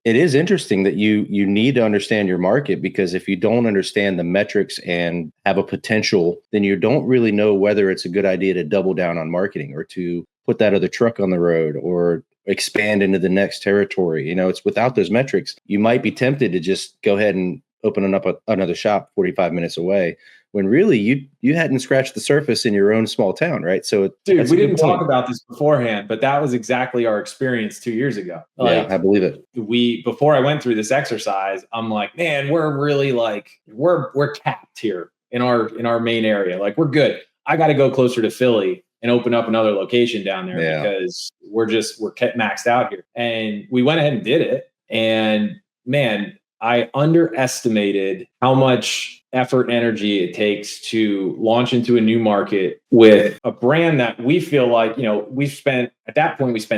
It is interesting that you need to understand your market, because if you don't understand the metrics and have a potential, then you don't really know whether it's a good idea to double down on marketing or to put that other truck on the road or expand into the next territory. It's without those metrics, you might be tempted to just go ahead and open up another shop 45 minutes away, when really you hadn't scratched the surface in your own small town, right? So, dude, we didn't talk about this beforehand, but that was exactly our experience 2 years ago. Yeah, I believe it. Before I went through this exercise, I'm like, man, we're really we're capped here in our main area. Like, we're good. I got to go closer to Philly and open up another location down there because we're kept maxed out here. And we went ahead and did it. And man, I underestimated how much effort and energy it takes to launch into a new market with a brand that we feel like, we spent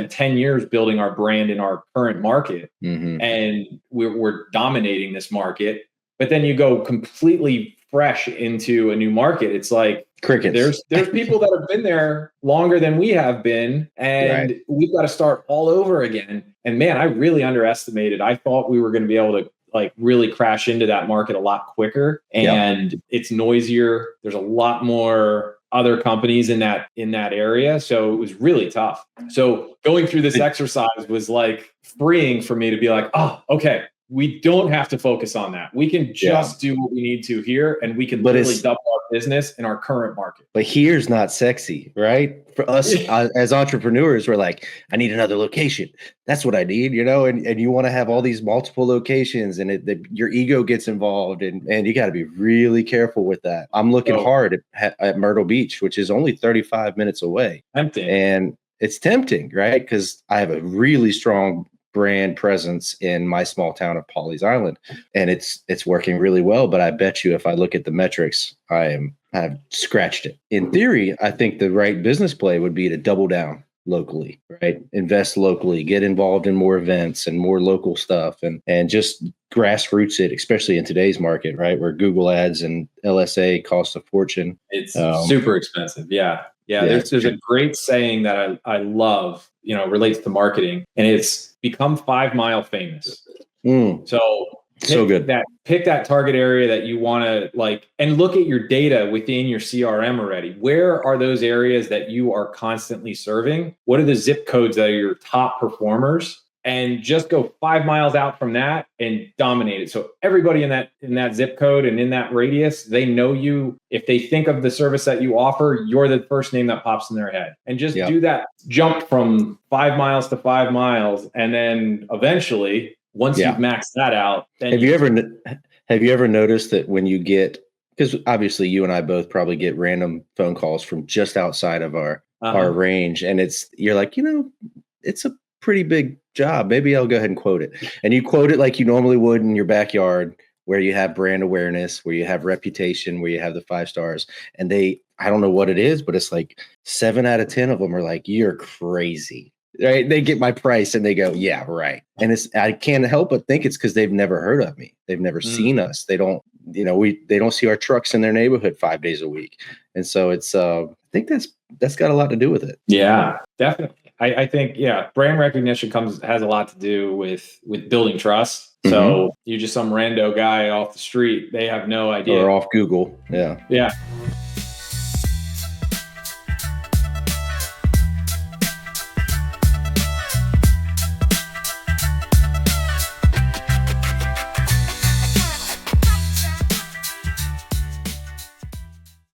10 years building our brand in our current market, and we're dominating this market. But then you go completely fresh into a new market. It's like crickets. There's people that have been there longer than we have been, and we've got to start all over again. And man, I really underestimated. I thought we were going to be able to really crash into that market a lot quicker, and it's noisier. There's a lot more other companies in that area. So it was really tough. So going through this exercise was like freeing for me to be like, oh, okay, we don't have to focus on that. We can just do what we need to here, and we can literally double our business in our current market. But here's not sexy, right? For us as entrepreneurs, we're like, I need another location. That's what I need, and you want to have all these multiple locations, and your ego gets involved, and you got to be really careful with that. I'm looking hard at Myrtle Beach, which is only 35 minutes away. Tempting. And it's tempting, right? Because I have a really strong brand presence in my small town of Pawleys Island, and it's working really well. But I bet you, if I look at the metrics, I've scratched it. In theory, I think the right business play would be to double down locally, right? Invest locally, get involved in more events and more local stuff, and just grassroots it, especially in today's market, right? Where Google ads and LSA cost a fortune. It's super expensive. Yeah. There's a great saying that I love, relates to marketing, and it's become 5 mile famous. So good. Pick that target area that you want to and look at your data within your CRM already. Where are those areas that you are constantly serving? What are the zip codes that are your top performers? And just go 5 miles out from that and dominate it. So everybody in that zip code and in that radius, they know you. If they think of the service that you offer, you're the first name that pops in their head. And just do that jump from 5 miles to 5 miles. And then eventually, once you've maxed that out, then have you ever noticed that when you get, because obviously you and I both probably get random phone calls from just outside of our range, and you're like, it's a pretty big job. Maybe I'll go ahead and quote it. And you quote it like you normally would in your backyard, where you have brand awareness, where you have reputation, where you have the 5 stars. And I don't know what it is, but it's like 7 out of 10 of them are like, you're crazy. Right? They get my price and they go, yeah, right. And I can't help but think it's because they've never heard of me. They've never seen us. They don't, they don't see our trucks in their neighborhood 5 days a week. And so I think that's got a lot to do with it. Yeah, definitely. I think, brand recognition has a lot to do with building trust. So you're just some rando guy off the street. They have no idea. Or off Google. Yeah. Yeah.